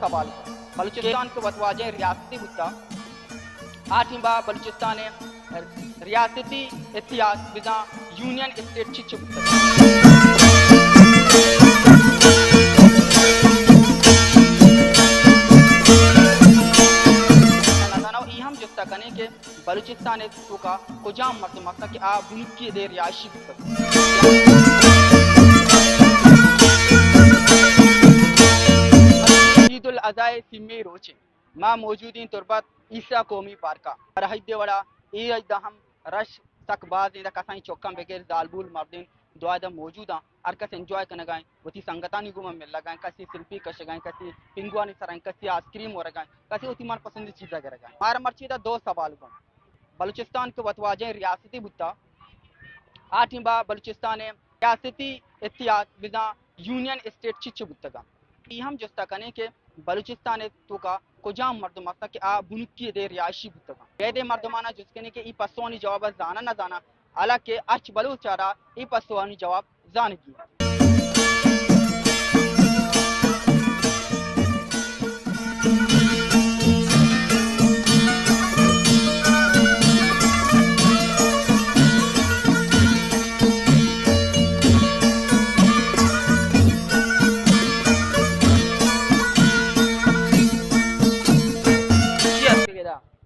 सवाल बलूचिस्तान के वतवाजे रियासती मुद्दा आठिंबा बलूचिस्तान रियासती इतिहास बिजा यूनियन स्टेट ची चुबता हम जुस्ता कने के बलूचिस्तान का कुजाम मर्द मक्ता कि आ बुनिकी दे रियाशी ईदुल अज़ाए सिम्मे रोचे मां मौजूदीन तुरबत ईसा कौमी पार्का रहदे वड़ा ई हम रश सकबाज इंदा कसाई चौकम बेगेर दालबुल मर्दिन दुआदा मौजूदा अरकस एंजॉय करने गए वती संगतानी गुम मिल लगाए कसी सेल्फी कश गए कसी पिंगवानी सराय कसी आइसक्रीम हो रहा कसी उती मन पसंद चीज़ा कर गए मार मर्चीदा दो सवाल गुम बलूचिस्तान के वतवाजे रियासती बुद्धा आठिंबा बलूचिस्तान रियासती इतिहास बिजा यूनियन स्टेट चिच बुद्धा हम जुस्ता कने के बलूचिस्तान का कुजाम मर्द मक्ता कि आ बुनिकी दे रियाशी बुद्धा बेदे मर्दमाना जुस्कने के ई पसवानी जवाब जाना ना जाना अला के अच बलूचारा ई पसवानी जवाब जानगी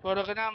program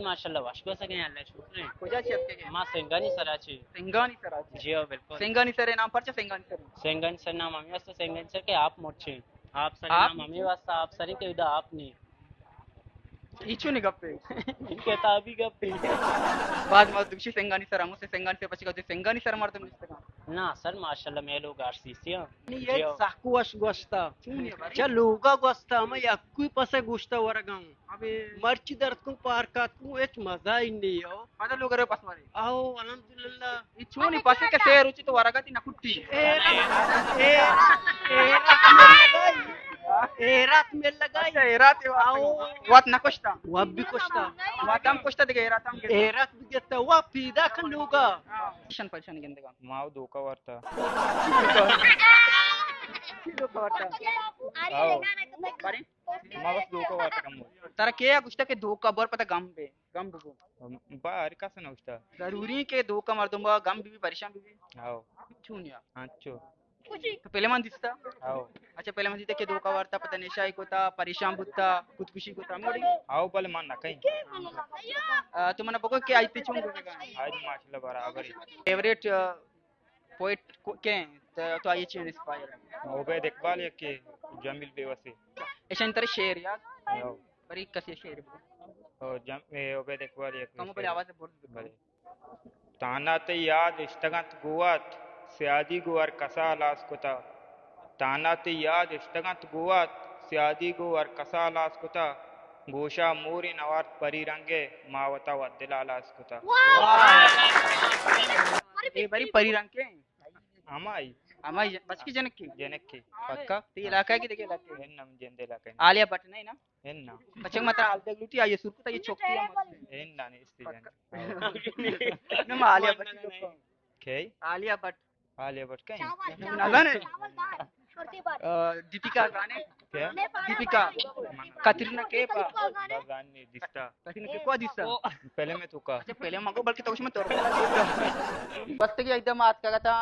माशाल्लाह वाशको सके अल्लाह शुक्र कोजा चेत के मां सेंगानी सराची जी हो बिल्कुल सेंगानी सर नाम पर सेंगानी सर नाम हमें वास्ते सेंगानी सर के आप मोचे आप सर नाम हमें वास्ते आप सर के विदा आप नहीं इचू ने गप्पे इनके ताबी गप्पे बाद में दुशी सेंगानी सर हमसे सेंगानी से पछी कहते सेंगानी सर मर्द मिलते ना सर माशाल्लाह मैं लोग आरसीसी ये साकुवाश गोस्ता चलूगा गोस्ता मैं याकुई पसे गोस्ता वरगां अबे मर्ची दर्द को पार का तू एक मजा ही नहीं हो पता लोग रे पास मारे आओ अल्हम्दुलिल्लाह इचू ने पासे के शेर उची तो वरगती ना कुट्टी एरात में लगाई एरात आओ वात ना कोस्ता वब भी कोस्ता वातम कोस्ता दिगे एरात भी देता वा पीदा खलूगा शन परेशान गेंदे का माव धोका वार्ता बारे मावस धोका वार्ता कम तारा के गुस्ता के धोका बर पता गम बगो बाहर का से नौस्ता जरूरी के धोका मर्दुंबा गम भी परेशान भी आओ चूनिया अच्छो तो पहले मन दिसता आओ अच्छा पहले मन दिसता के धोका वार्ता पता नेशा को था परेशान बुत्ता खुदकुशी को था मोड़ी आओ पहले मन ना कहीं तो मने बको के आइते चुन को आज माशाल्लाह बराबर फेवरेट पोएट के तो आइए चीज इंस्पायर ओबे इकबाल या के जमील बेवसी ऐसा अंतर शेर यार आओ बड़ी कसी शेर और ओबे इकबाल या कम बड़े आवाज से बोल ताना ते याद इष्टगत गुवात सियादी गुवार कसा लास कोता ताना ते याद इष्टगत गुवात सियादी गुवार कसा लास कोता गोशा मोरी नवार परी रंगे मावता वद्दिला लास कोता ये बड़ी परी रंग के हमाई बच की जनक की पक्का ते इलाका की देखे इलाके हेन्नम जेंदे लाके आलिया भट्ट नहीं ना हेन्ना बच्चे मत आल देख लूटी आइए सुरकु ता ये चौकी हेन्ना ने इस्ती जन ना आलिया भट्ट के आलिया भट्ट कहीं नाला ने दीपिका गाने क्या दीपिका कतरीना के पा गाने दिसता कतरीना के को दिसता पहले में तुका अच्छा पहले मगो बल्कि तो उसमें तोड़ वक्त की एकदम बात का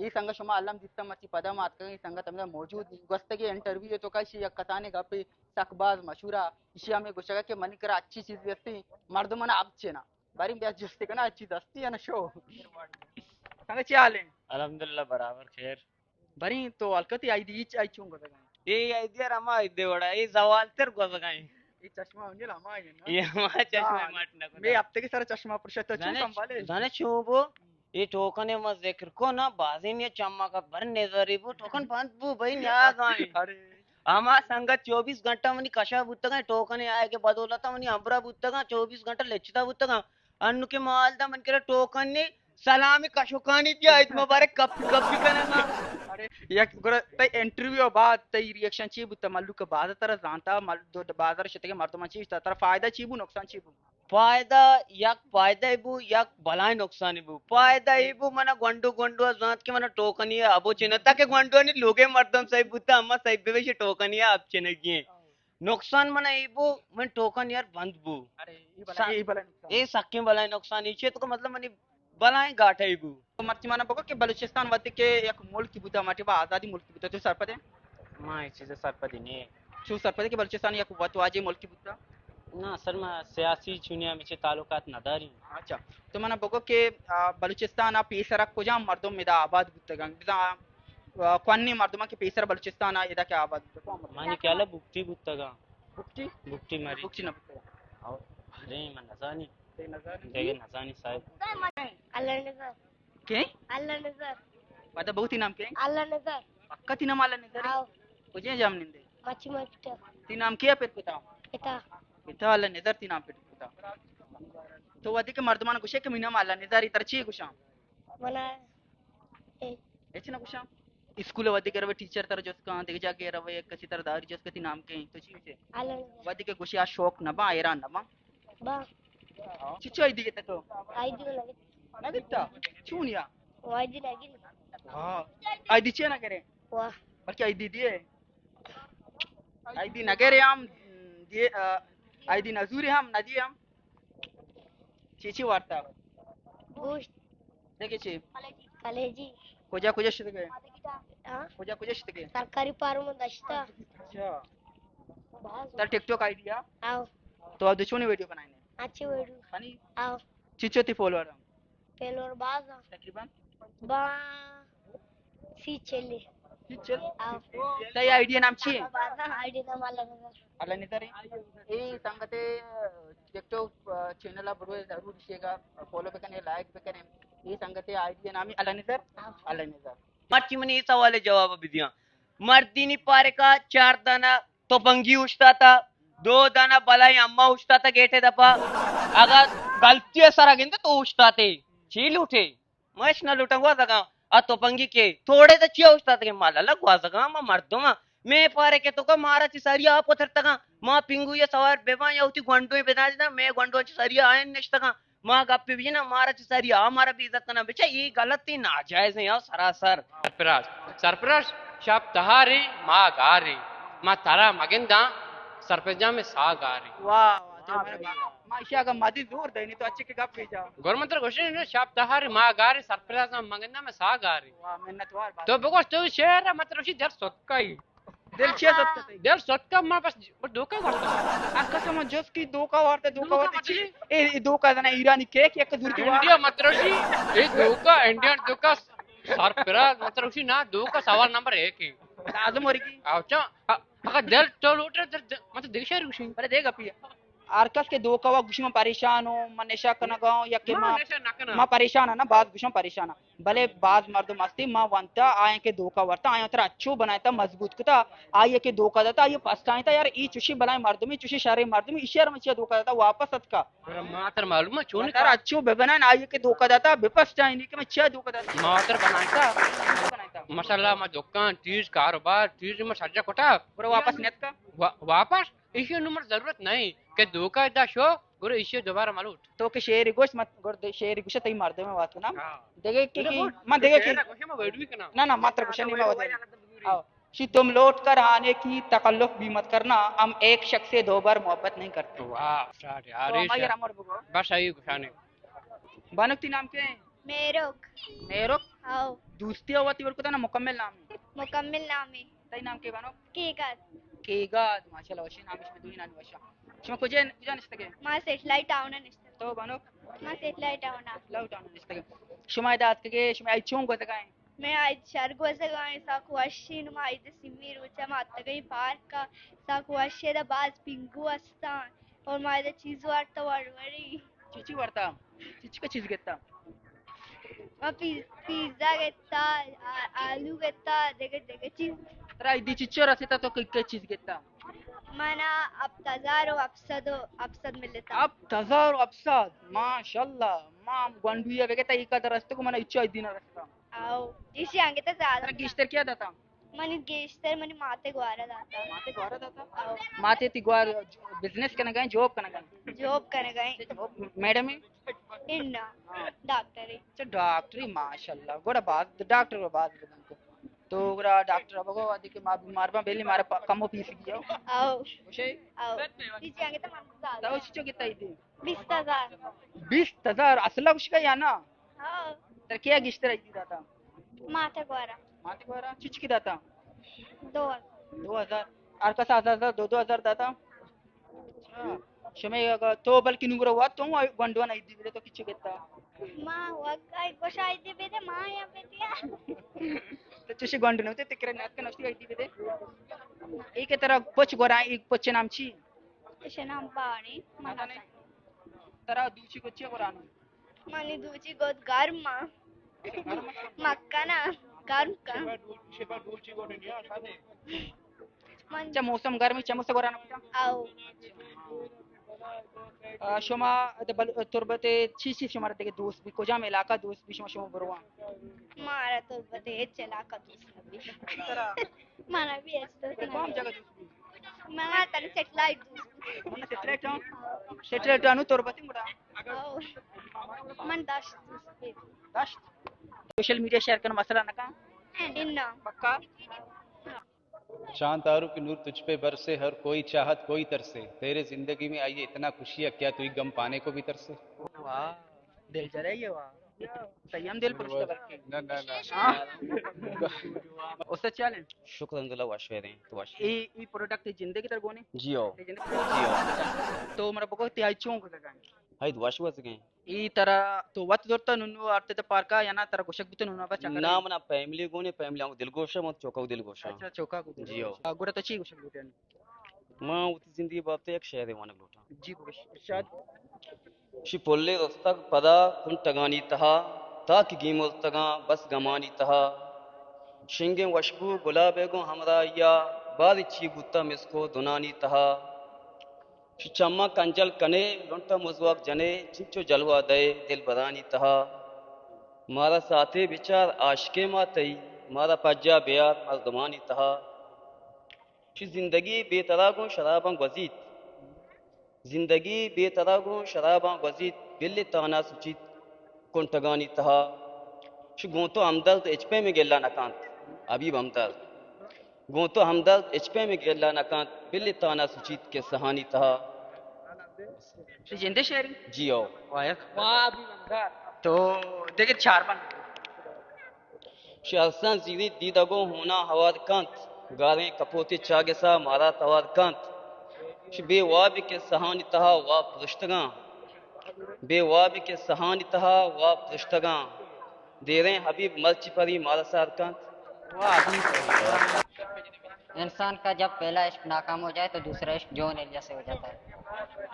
ಈ ಸಂಘ ಶಮ ಅಲ್ಲಂ ದಿಸ್ತ ಮಚ್ಚಿ ಪದ ಮಾತ್ ಈ ಸಂಘ ತಮದ मौजूद गस्तगे इंटरव्यू तो काशी या कथाने गपी सकबाज मशूरा इशिया में गुशगा के मन करा अच्छी चीज व्यक्ति मर्द मन आपचे ना बारी ब्याज जस्ते कना अच्छी दस्ती है ना शो संघ चाले अल्हम्दुलिल्लाह बराबर खैर बरी तो अलकती आई दी आई चूंग गदा ये आइडिया रमा इदे वड़ा ये सवाल तर गोसगाई ये चश्मा म्हणजे लामा आहे ना ये हमारा चश्मा माटना को मैं अब तक सारा चश्मा पुरुष तो चूं संभाले जाने चूबो ये टोकन है मत जिक्र को ना बाजी ने चम्मा का भर नजरी वो टोकन बंद वो भाई न्याय गाय अरे हमारा संगत 24 घंटा मनी कशा बुत्तगा टोकन आए के बदौलत मनी अमरा बुत्तगा 24 घंटा लेचता बुत्तगा अन्नु के माल दा मन करे टोकन ने सलामी कशुकानी दिया इत मुबारक कप करना अरे एक गुरा तय इंटरव्यू बाद तय रिएक्शन ची बुत्ता मल्लू के बाद तर जानता मल दो बाजार शते के मर्दमा ची तर फायदा ची बु नुकसान ची बु फायदा याक फायदा इबू याक भलाई नुकसान इबू फायदा इबू मना गोंडू गोंडू जात के मना टोकनिया अबो चिनता के गोंडू नि लोगे मर्दम सही बुता अम्मा सही बेबे टोकनिया अब चिनगी नुकसान मना इबू मन टोकन यार बंद बू अरे ये भला नुकसान ए सक्के भलाई नुकसान इचे तो मतलब मनी भलाई गाठे इबू तो मर्ची माना बको कि बलूचिस्तान वद के एक मुल्क की बुता माटे बा आजादी मुल्क की बुता तो सरपदे मा इसी से सरपदिनी शू सरपदे के बलूचिस्तान एक वत वाजे मुल्क की बुता ना सर मैं सियासी चुनिया में ताल्लुकात नदारी अच्छा तो मना बको के बलूचिस्तान पेसरा कुजा मर्दों में दा आबाद बुतगा बिदा क्वान्नी मर्दमा के पेसर बलूचिस्तान इदा के आबाद बुतगा मानी केला बुक्ति बुत्तगा बुक्टी बुक्ति मरी बुक्ची न बुतगा अरे मन नजानी ते नजर देगे नजानी साहब अल्लाह नजर के अल्लाह नजर पता बहुत ही नाम के अल्लाह नजर पक्का ती नाम आला नजर आओ मुझे जाम निंदे मच्छी मट्टा ती नाम किया पे पता इता इता आला नजर ती नाम पे पता तो वदी के मर्दमान गुशे के मीना माला नजर इतरची गुशा मना एचना गुशा स्कूल वदी के रवे टीचर तर जसका देख जाके रवे कसी तरह दारी जसका ती नाम के तो छी से अल्लाह नजर वदी के गुशे शौक न बा एरा न बा बा चिचो आई दिगे तको आई दी लगे ना दिता चूनिया वाई दी लगी हां आई दिचे ना करे वाह बल्कि आई दी दिए आई दी नगरे हम दिए आई दी नजूरी हम नदी हम चीची वार्ता गोश्त देखे छी कलेजी कोजा कोजा शिदगे हां कोजा कोजा शिदगे सरकारी पारू में दश्ता अच्छा बाज तर टिकटॉक आइडिया आओ तो अब दुचोनी वीडियो बनाने अच्छी वेडू फनी आओ चिचोती फॉलोअर पेलोर बाज तकरीबन बा सी चली चिचल आओ तई आइडिया नाम छी आईडी ना अल्लाह नजर अल्लाह ने तरे ए संगते टिकटॉक चैनल बरो जरूर दिसेगा फॉलो पे करने लाइक पे करें ये संगते आइडिया नाम अल्लाह ने अल्लाह ने मर्ची मनी इस सवाले जवाब भी दिया मर्दी पारे का 4 दाना तो बंगी उछता था 2 दाना बलाई अम्मा उछता था गेटे दफा अगर गलती सर गिंदे तो उछता थे छील उठे मश न लुटंगवा सका आ तो पंगी के थोड़े तो चिया उछता थे माला लगवा सका मैं मर्दो मैं पारे के तो का मारा ची सरिया आप उतर तका मां पिंगू ये सवार बेवा या उती गंडो बिना ना मैं गंडो ची सरिया आयन निश्तका मां गप्पे भी ना मारा ची सरिया हमारा भी इज्जत करना बेचा ये गलत ही नाजायज है यार सरासर सरपराज सरपराज शाप तहारी माँ गारी माँ तारा मगिंदा सरपंचा में सा गारी वाह वाह माशा का मादी जोर देनी तो अच्छे के गप भेजा गवर्नमेंट क्वेश्चन है शाप तहारी माँ गारी सरपराज में मगिंदा में सा गारी वाह मेहनतवार बात तो बिकॉज़ तो शेयर है मतलब उसी दर सत्का ही दिल छे सत्ता दर सत्का मां पास धोखा करता अक्का समझ जस की धोखा वार्ते ए धोखा जना ईरानी केक एक दूर की इंडिया मतलब उसी ये धोखा इंडियन धोखा सरपराज मतलब उसी ना धोखा सवाल नंबर 1 ही आजम और की अच्छा अगर दिल तो लूट मतलब दिशा रुशी अरे देख अपी आरकस के धोखा वा गुश में परेशान हो मन नशा करना गाओ या के मां परेशान है ना बात गुश में परेशान है भले बाज मर्द मस्ती मां वंता आए के धोखा वरता आए उतर अच्छो बनाता मजबूत कुता आए के धोखा देता आए पछताता यार ई चुशी बनाए मर्द में चुशी शहरी मर्द में इशर में चिया धोखा देता वापस अतका मातर मालूम है चोन यार अच्छो बेबना आए के धोखा देता विपस चाहे नहीं के मैं चिया धोखा देता मातर बनाता माशाल्लाह मैं दुकान तीज कारोबार तीज में सज्जा कोटा पूरा वापस नेत का वापस इश्यू नंबर जरूरत नहीं कि धोखा दा शो गुरु इश्यू दोबारा मालूट तो के शेर गोश मत गुर शेर गोश तई मार दे मैं बात ना देखे कि मैं देखे कि ना मात्र कुछ नहीं मैं बता आओ कि तुम लौट कर आने की तकल्लुफ भी मत करना हम एक शख्स से 2 बार मोहब्बत नहीं करते वाह स्टार्ट यार ये अमर बगो बस सही गुशाने बनकती नाम के मेरोक मेरो आओ दोस्ती होती और को ना मुकम्मल नाम है मुकम्मिल नाम है तई नाम के बनो केका केगा माशाल्लाह वशी नाम इसमें दुई नाम वशा शमा को जे निस्ते के मा सेटलाइट टाउन निश्चित तो बनो मा सेटलाइट टाउन लव टाउन निस्ते के शमा दात के शमा आई चोंग को तकाय मैं आज शर्गोसे गाय साकुवाशीन मा इद सिमीर उचा मा तगई पार्क का साकुवाशे दा बाज पिंगू अस्तान और मा इद चीज वार्ता वरवरी चिची वरता चिची का चीज घेता मा पिज्जा घेता आलू घेता देगे चीज तर दी चिच्चो रसिता तो काय चीज घेता मना अब तजारो अपसद मिलता अब तजार अफसाद माशाल्लाह माम गंडुया वेगेता इका रस्ते को मना इच्छा दिन रस्ता आओ इसी आगे तो ज्यादा तर गिस्टर क्या दाता मनी गेस्टर मनी माते ग्वारा दाता माते ग्वारा दाता आओ माते तिग्वार बिजनेस करने गए जॉब करने गए जॉब करने गए मैडम इन्ना डॉक्टर है अच्छा डॉक्टरी माशाल्लाह गोड़ा बात डॉक्टर को बात तो गोड़ा डॉक्टर अब को अधिक बीमार बा बेली मारे कम पीस गया आओ उसे आओ पीछे आगे तो मन तो दादा उसे कितना थी 20,000 20,000 असला उसका या ना हाँ तर क्या गिश्त रही दाता माते ग्वारा माते ग्वारा चिचकी दाता 2,000 2000 और कसा 2,000 दाता अच्छा शमे तो बल्कि नुगरो हुआ तो गंडवा नहीं दी तो किच्छ किता माँ वकाई कोशाई दे बेटे माँ या बेटिया तो चुशी गंड नव्हते तिकडे नात का नसती काही दी एक तरह पच गोरा एक पच नामची इसे नाम पाणी माता नाही तरा दूची कोची गोरानो मनी दूची गोद गर्मा मक्का ना गर्म का चा मौसम गर्मी चमस गोरानो आओ शोमा तुरबते छी शोमार देखे दोस्त भी कोजा में इलाका दोस्त भी शोमा बरवा मारा तो बते चला का दूसरा भी तरा मारा भी ऐसा तो कौन जगह दोस्त भी मैं तन सेटेलाइट मन सेटलेट अनु तुरबते मुड़ा आओ मन दाश दश सोशल मीडिया शेयर करना मसला ना का इन्ना पक्का चांद तारों की नूर तुझ पे बरसे हर कोई चाहत कोई तरसे तेरे जिंदगी में आई है इतना खुशियाँ क्या तू गम पाने को भी तरसे वाह दिल जरा ये वाह संयम दिल पुरुष का बल्कि ना ना ना उससे चले शुक्र अल्हम्दुलिल्लाह वाशेरे तो वाश ई प्रोडक्ट जिंदगी तर गोने जियो तो मरा बको त्याई चों को लगा हाय वाश वस गए ई तरह तो वत जोरता नुनु आरते पार्का याना तरह गोशक बित नुनु बा चंगा ना मना फैमिली गोने फैमिली आम दिल गोशा मत चौका दिल गोशा अच्छा चौका को जियो गुड़ा तो ची गोशक बित मां उती जिंदगी बाते एक शहर है वाना लोटा जी गोश इरशाद शिपोले रस्तक पदा कुन तगानी तहा ताकि गीमोल तगा बस गमानी तहा शिंगे वशबू गुलाबेगो हमरा या बारिची गुत्ता मिसको दुनानी तहा चम्मा कंजल कने लुंटा मुजवाक जने चिंचो जलवा दे दिल बरानी तहा मारा साथे विचार आशके मातई मारा पज्जा बेयार मर्दमानी तहा जिंदगी बेतरागो शराबा वजीद जिंदगी बेतरागो शराबा वजीद बिल्ली ताना सुचित कुंटगानी तहा गोतो हमदर्द एचपे में गेला नकांत अबीब हमदर्द गोतो हमदर्द एचपे में गेला नकांत बिल्ली ताना सुचित के सहानी तहा श्री जिंदे शेर जियो वाह भी बंगार तो देखे चार बन शहरसन जीरी दीदगो होना हवार कांत गारे कपोते चागेसा मारा तवार कांत बेवाब के सहानी तहा वा पृष्ठगा बेवाब के सहानी तहा वा पृष्ठगा देरे हबीब मर्च परी मारा सार कांत वाह इंसान का जब पहला इश्क नाकाम हो जाए तो दूसरा इश्क जॉन एलिया से हो जाता है।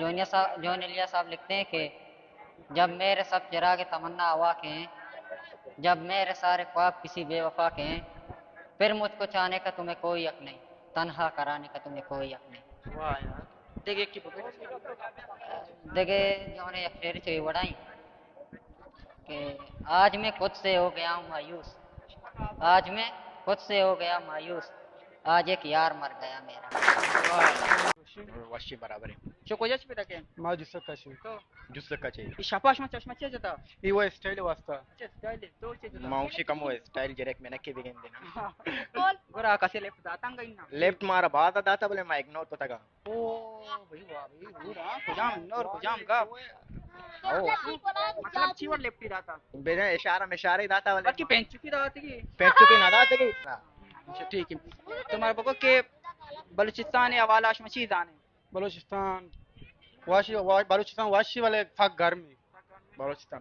जॉन एलिया साहब लिखते हैं कि जब मेरे सब चिराग तमन्ना हवा के हैं, जब मेरे सारे ख्वाब किसी बेवफा के हैं, फिर मुझको चाहने का तुम्हें कोई हक नहीं, तन्हा कराने का तुम्हें कोई हक नहीं। वाह यार देखे की देखे जो ने शेर से बढ़ाई कि आज मैं खुद से हो गया हूँ मायूस, आज मैं खुद से हो गया मायूस, आज एक यार मर गया मेरा। वाशी बराबर है शो कोजाच पे तके मा जुसका शी तो जुसका चाहिए ई शापाश में चश्मा चे जाता ये वो स्टाइल वास्ता अच्छा स्टाइल तो चे जाता माउशी कम वो स्टाइल जरेक मैंने के बिगेन देना गोरा कसे लेफ्ट दाता गई ना लेफ्ट मारा बात दाता बोले मैं इग्नोर को तगा ओ भाई वाह भाई पूरा कुजाम नोर कुजाम का ओ मतलब चीवर लेफ्ट ही दाता बेजा इशारा में इशारे दाता वाले बाकी पेंच चुकी दाता की पेट चुके ना दाता की अच्छा ठीक है तुम्हारे बको के बलूचिस्तान या वाला मची जाने बलूचिस्तान वाशी वाले फाक घर में बलूचिस्तान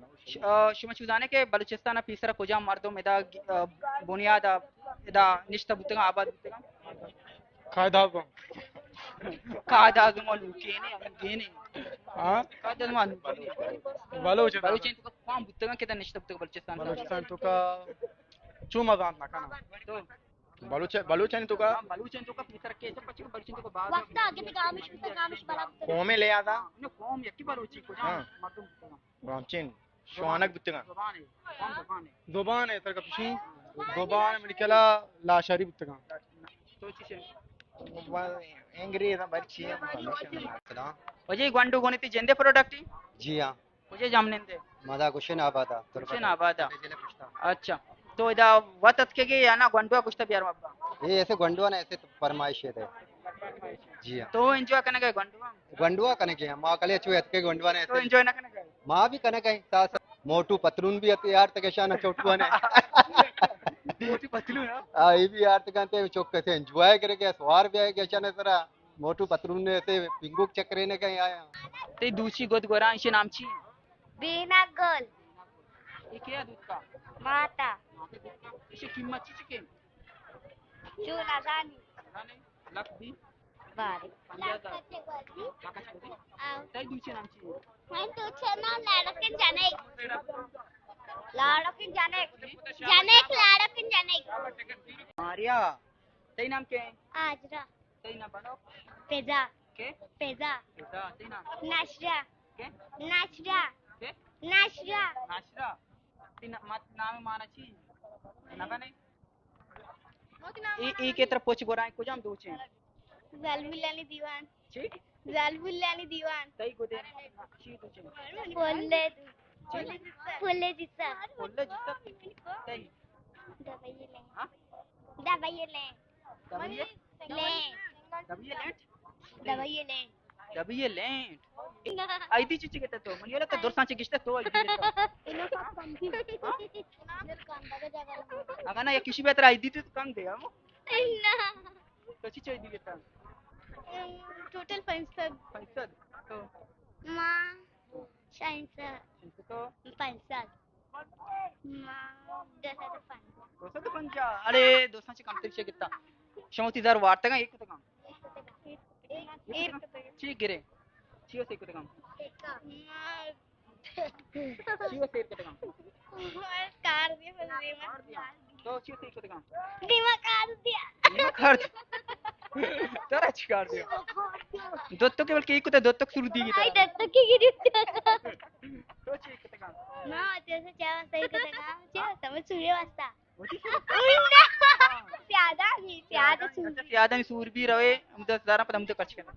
शुमा चुजाने के बलूचिस्तान पीसरा कुजाम मर्दों में दा बुनियाद दा निश्ता बुतगा आबाद बुतगा खादा को कादा जुमल केने हां कादा जुमल बलूचिस्तान तो काम बुतगा के दा निश्ता बुतगा बलूचिस्तान तो का चुमा जान ना खाना तो बलूचन तो का बलूचन तो का पीसरा के सब पची बलूचन तो का बाद वक्त आगे ते गामिश बला कोमे ले आदा ने कौम यकी बलूची कुजाम मर्दों ब्रांचिन शवानक बुतगा जुबान है कौम जुबान है जुबान है तर का पिशी Doban Minikela La Shari Buttagan. Angry is a Barchi. वजे गंडू गोनी ती जेंदे प्रोडक्ट जी हाँ वजे जामने दे मादा कुशन आबादा कुछ ना बादा अच्छा तो इदा वतत के या ना गंडुआ कुछ बियार मब्बा ये ऐसे गंडुआ ना ऐसे फरमाइश है जी हाँ तो एंजॉय करने गए गंडुआ गंडुआ कने के माँ कले चुए के गंडुआ ने तो एंजॉय ना करने गए माँ भी कने कहीं सास मोटू पतलून भी अति यार तक शाना चोटुआ ने मोटी पतलू ना ये भी यार तक ते चौक कैसे एंजॉय करके सवार भी आए के शाना जरा मोटू पतलून ने ऐसे पिंगुक चक्रे ने कहीं आया ते दूसरी गोद गोरा इसे नाम ची बीना गर्ल ये क्या दूध का माता इसे कीमत ची के चूना गानी लक दी बारी पंजादा ते दूसरी नाम ची मैं तो चना लड़के जाने लाड़ो के जाने लाड़ो के जाने मारिया ते नाम के आजरा ते ना बनो पेजा के पेजा ते ना नाशरा के नाशरा के नाशरा नाशरा तीन मत नाम माना ची नगा नहीं ई के तरफ पोच गोरा को जाम दोचे जालबुल्लानी दीवान ची जालबुल्लानी दीवान तई को दे ची दोचे फुल्ले जिस्सा बोले जितना तई दबाइए ले हां दबाइए ले दबिए ले दबिए लेट दबाइए ले दबिए लेट आईदी चिची के तो मन योला तो दोरसांचे गिष्ट तो इनो कंपी अगा ना या किसी बेहतर आईदी तो कम दे हम कशी चाहिए दी बेटा टोटल 500 तो मां साइंस तो 500 मां 10 तो पंचा अरे दोस्तांचे काम तरी कितना 36000 वाट तक एक काम ठीक गिरे चियो से काम चियो से काम कार दिया तो चियो से काम दिमाग कार दिया कर तेरा चिकार दिया दोत्तो केवल केक को दोत्तो सुरू दी की आई दत्त की गिरी तो चियो से काम ना त्याचं जेवण सही करते का जेवण समज सूर्य वाजता प्यादा सूर भी रहे हम 10,000 पर हम तो खर्च करना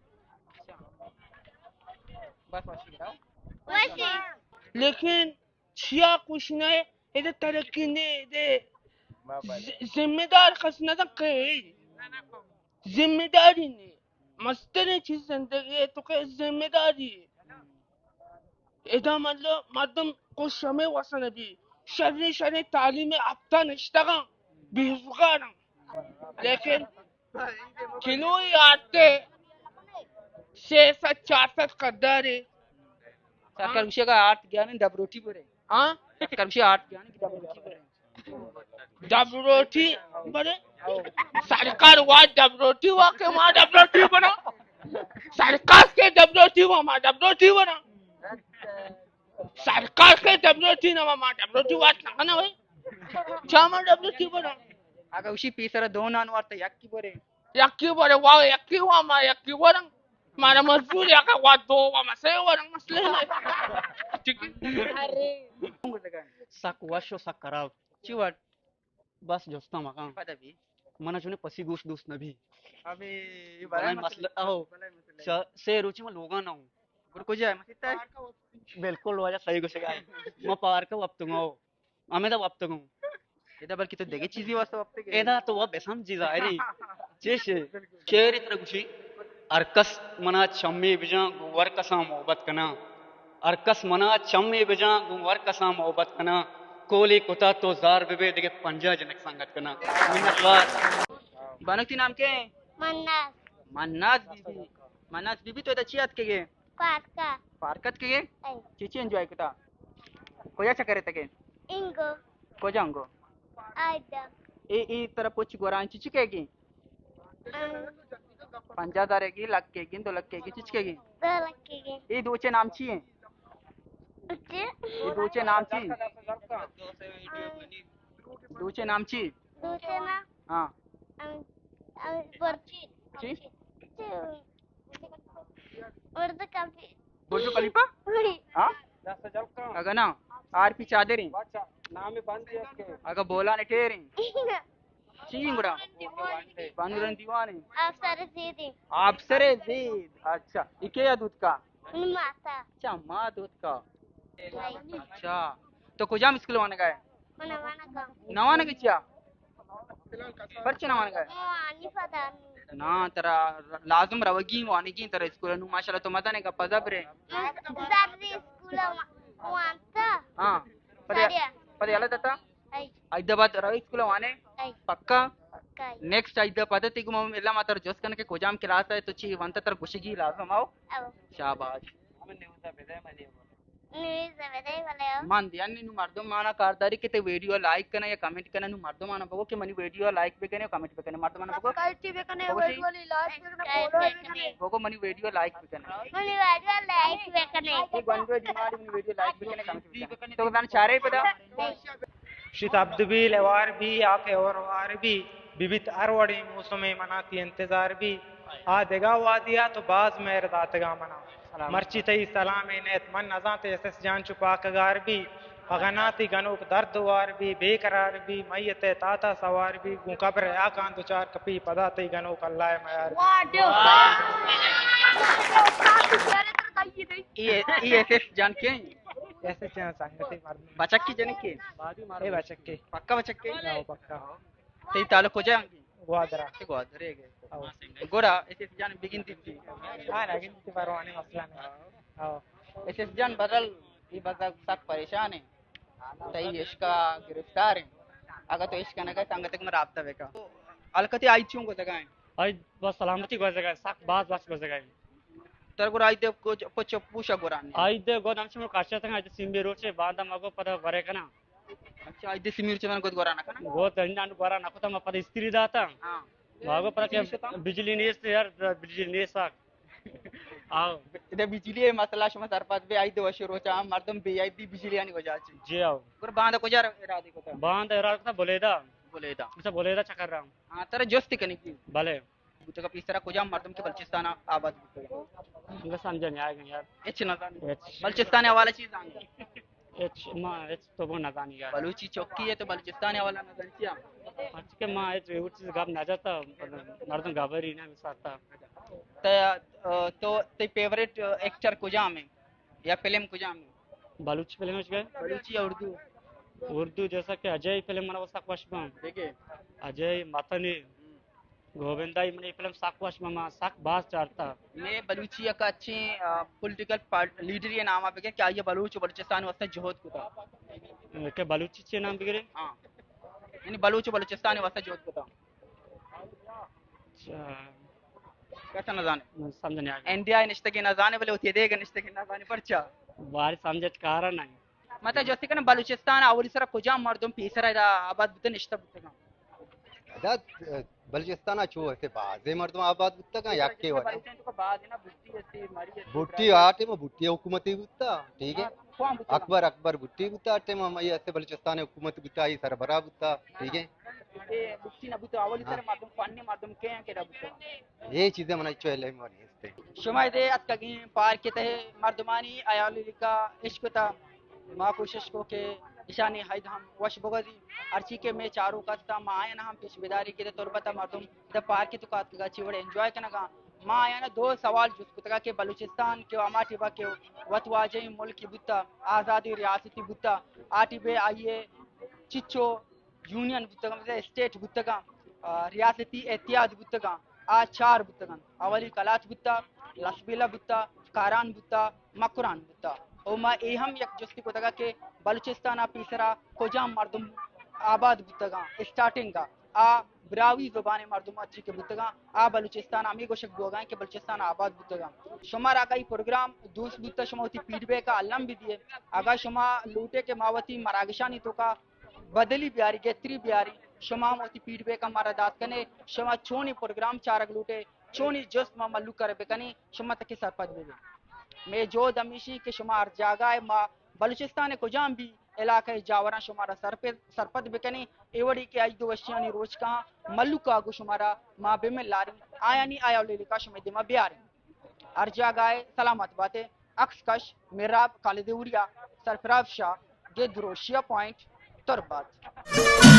बस वाशी लेकिन छिया कुछ नहीं इधर तरक्की ने इधर जिम्मेदार खसना तक कहीं जिम्मेदारी ने मस्तर चीज जिंदगी है तो क्या जिम्मेदारी इधर मतलब मर्दम को शमे वसन भी शरीर तालीम आफ्ता निश्तगा बेहुगाना लेकिन किलो ही आते 6-7 कद्दारे सरकार विषय का 8 ज्ञान डबरोटी बरे हाँ सरकार विषय 8 ज्ञान की डबरोटी बरे डबरोटी बरे सरकार वा डबरोटी वा के मां डबरोटी बना सरकार के डबरोटी वा मां डबरोटी बना सरकार के डबरोटी ना मां डबरोटी वा ना होय चामा डबरोटी बना आगा उशी पीसरा 2 नान वार्ता यक्की बरे वा यक्की वा मा यक्की वरंग मारा मजदूर याका वा दो वा मसे वरंग मसले ठीक अरे sak washo sak karau चिवट बस जोस्ता मका पदवी मना जुने पसी गुश दुस नभी अबे ये बलाई मसला आओ से रुचि में लोगा ना हूं गुर को जाए मसिता बिल्कुल वाजा सही गुसे गाय मैं पार का वक्तुंगा हो हमें तो वक्तुंगा एदा बल्कि तो देगे चीज़ी वास्तव अब तक एदा तो वो बेसम चीज आ रही चेशे शेर इतना गुशी अरकस मना चम्मी बिजा गुवर कसा मोहब्बत कना अरकस मना चम्मी बिजा गुवर कसा मोहब्बत कना कोली कुता तो जार बिबे देगे पंजा जनक संगत कना मिन्नतवार बानकती नाम के मन्नास मन्नास बीबी तो इधर चियात के गे पार्कत के गे चीची एंजॉय करता कोया चक्कर तके इंगो को जाऊंगो आयदा ए तरह पोच गोरान चिची केगी 5000 की लग केगी 2 लाख केगी चिचकेगी 2 लाख केगी ये दोचे नाम ची है ये दोचे नाम ची दोचे नाम ची दूसरे ना हां वर्ची ची उर्द काफी बुर्ज खलीफा हां अगर ना आरपी चादरी नाम बंद अगर बोला ने ठेरी चींगड़ा बानुरन दीवाने अफसर जीद अच्छा इके या दूध का माता अच्छा माँ दूध का अच्छा तो कुजाम स्कूल वाने का है नवाने के चिया पर्चे नवाने का है ना तेरा लाजम रवगी वाने की तेरा स्कूल नु माशाल्लाह तो मता ने का पता बरे हाँ पता याला तता हैदराबाद रवी स्कूल वाने पक्का नेक्स्ट हैदराबाद पद्धति को हम इल्ला मातर जोस कन के कोजाम क्लास है तो ची वंत तर खुशगी लाजम आओ शाबाश मान दिया नु मर्दम माना कारदारी के ते वीडियो लाइक करना या कमेंट करना नु मर्दम माना बगो के मनी वीडियो लाइक भी करने कमेंट भी करने मर्दम माना बगो कल्टी भी करने वीडियो लाइक भी करने फॉलो भी करने बगो मनी वीडियो लाइक भी करने मनी वीडियो लाइक भी करने एक बंदो दिमाग मनी वीडियो लाइक भी करने कमेंट भी करने तो दान चारे पदा शताब्द भी लेवार भी आके और वार भी विविध अरवड़ी मौसम मनाती इंतजार भी आ देगा वादिया तो बाज मेरे दातगा मना मर्ची तई सलाम नेत मन नजा ते एस जान चुपा कगार भी अगनाती गनोक दर्द वार भी बेकरार भी मैयत ताता सवार भी गु कब्र आकान दो चार कपी पदा तई गनोक अल्लाह मयार ये एस जान के ऐसे जान संगति मार बचक की जने के ए बचक के पक्का बचक के पक्का तई तालुक हो जाएंगे ग्वादरा ग्वादरे गए गोरा एस जान बिगिन दी हां लेकिन ते परवाने मसला नहीं हां एस जान बदल ये बदल सब परेशान है तई इसका गिरफ्तार है अगर तो इसका ना का संगत में राब्ता बेका अलकती आई चूं को जगह है आई बस सलामती को जगह साक बात बात को जगह तर गोरा आई दे को पूछा गोरा आई दे गो नाम से काशा तंग आई सिंबे रोचे बांधा मगो पता बरे कना अच्छा आई दे सिमीर चमन को गोरा ना कना वो तंजान गोरा ना को तम पता स्त्री दाता हां मगो पता के बिजली नहीं से यार बिजली नहीं साक आओ इधर बिजली मसला शमा सरपंच भी आई दे वशो रोचा मर्दम भी आई दी बिजली आनी हो जाची जी आओ गोर बांधा को जार इरादे को था बांधा इरादे को बोलेदा अच्छा बोलेदा चकर रहा हां तेरा जोस्ती कनी की भले बुतका पीसरा कोजाम मर्दम के बलचिस्तान आबाद ये समझ नहीं आएगा यार एच ना बलचिस्तान वाला चीज आंगे एच मां एच तो वो ना जानी यार बलूची चौकी है तो बलचिस्तान वाला ना जानचिया आज के मां एच वो चीज गाब ना जाता मर्दम गाबरी ना मिसाता तो ते फेवरेट एक्टर कोजाम है या फिल्म कोजाम है बलूची फिल्म में गए बलूची या उर्दू जैसा कि अजय फिल्म मना साकवाश में देखे अजय मातनी गोविंदाई मने फिल्म साकवाश में साक बास चारता मैं बलूची का अच्छे पॉलिटिकल पार्टी लीडर ये नाम आपके क्या ये बलूच बलूचिस्तान वास्ते जोहद को था के बलूची से नाम बिगड़े हां यानी बलूच बलूचिस्तान वास्ते जोहद को था अच्छा कैसा न जाने समझ नहीं आया इंडिया निश्ते के न जाने वाले होते देगा निश्ते के न जाने परचा बारी समझ कारण नहीं मतलब जो सिकन बलूचिस्तान और सरा कुजाम मर्दम पीसरा आबाद बुत निश्ता बुत दा बलूचिस्तान छो ऐसे बाजे मर्दम आबाद बुत का याके वाला तो बाद है ना बुट्टी ऐसे मारी बुट्टी आटे में बुट्टी हुकूमती बुत ठीक है अकबर बुट्टी बुत आटे में मैं ऐसे बलूचिस्तान हुकूमत बुत आई सरबरा बुत ठीक है ये बुट्टी ना बुत आवली सर मर्दम फन्ने मर्दम के बुत ये चीजें मना चले मारी इसते शुमाय दे अतकगी पार के तहे मर्दमानी आयाली का इश्क था माँ कोशिश को के ईशानी हाइद हम वश बगजी अर्ची के में चारों का ता माँ आया ना हम पेशबेदारी के तौर पर मर्दम द पार के तो का चिवड़े एंजॉय करना का माँ आया ना दो सवाल जुस्कुतगा के बलूचिस्तान के अमाटिबा के वतवाजे मुल्क की बुत्ता आज़ादी रियासती बुत्ता आटिबे आइए चिच्चो यूनियन बुत्तगा स्टेट बुत्तगा रियासती एहतियात बुत्तगा आ चार बुत्तगा अवली कलात बुत्ता लसबीला बुत्ता कारान बुत्ता मकुरान बुत्ता ओमा एहम यक जुस्ती को तगा के बलूचिस्तान पीसरा कोजाम मर्दम आबाद बुत्तगा स्टार्टिंग का आ ब्रावी जुबान मर्दम अच्छी के बुत्तगा आ बलूचिस्तान आमी को शक दोगा के बलूचिस्तान आबाद बुत्तगा शुमार आगाई प्रोग्राम दूस बुत्ता शुमावती फीडबैक का अलम भी दिए आगा शुमा लूटे के मावती मरागशानी तो का बदली बिहारी गेत्री बिहारी शुमा मोती फीडबैक का मारा दात कने शुमा चोनी प्रोग्राम चारक लूटे चोनी जस्ट मा मल्लू कर बेकनी शुमा तक सरपद में मैं जो दमिशी के शुमार जागाए मा बलूचिस्तान को जाम भी इलाके जावरा शुमारा सरपद बेकनी एवड़ी के आई दो वशियानी रोज का मल्लू का गु शुमारा मा बे में लारी आया नहीं आया ले का शुमे दिमा बिहार हर जागाए सलामत बातें अक्स कश मिराब खालिदुरिया सरफराज शाह गे द्रोशिया पॉइंट तुर्बत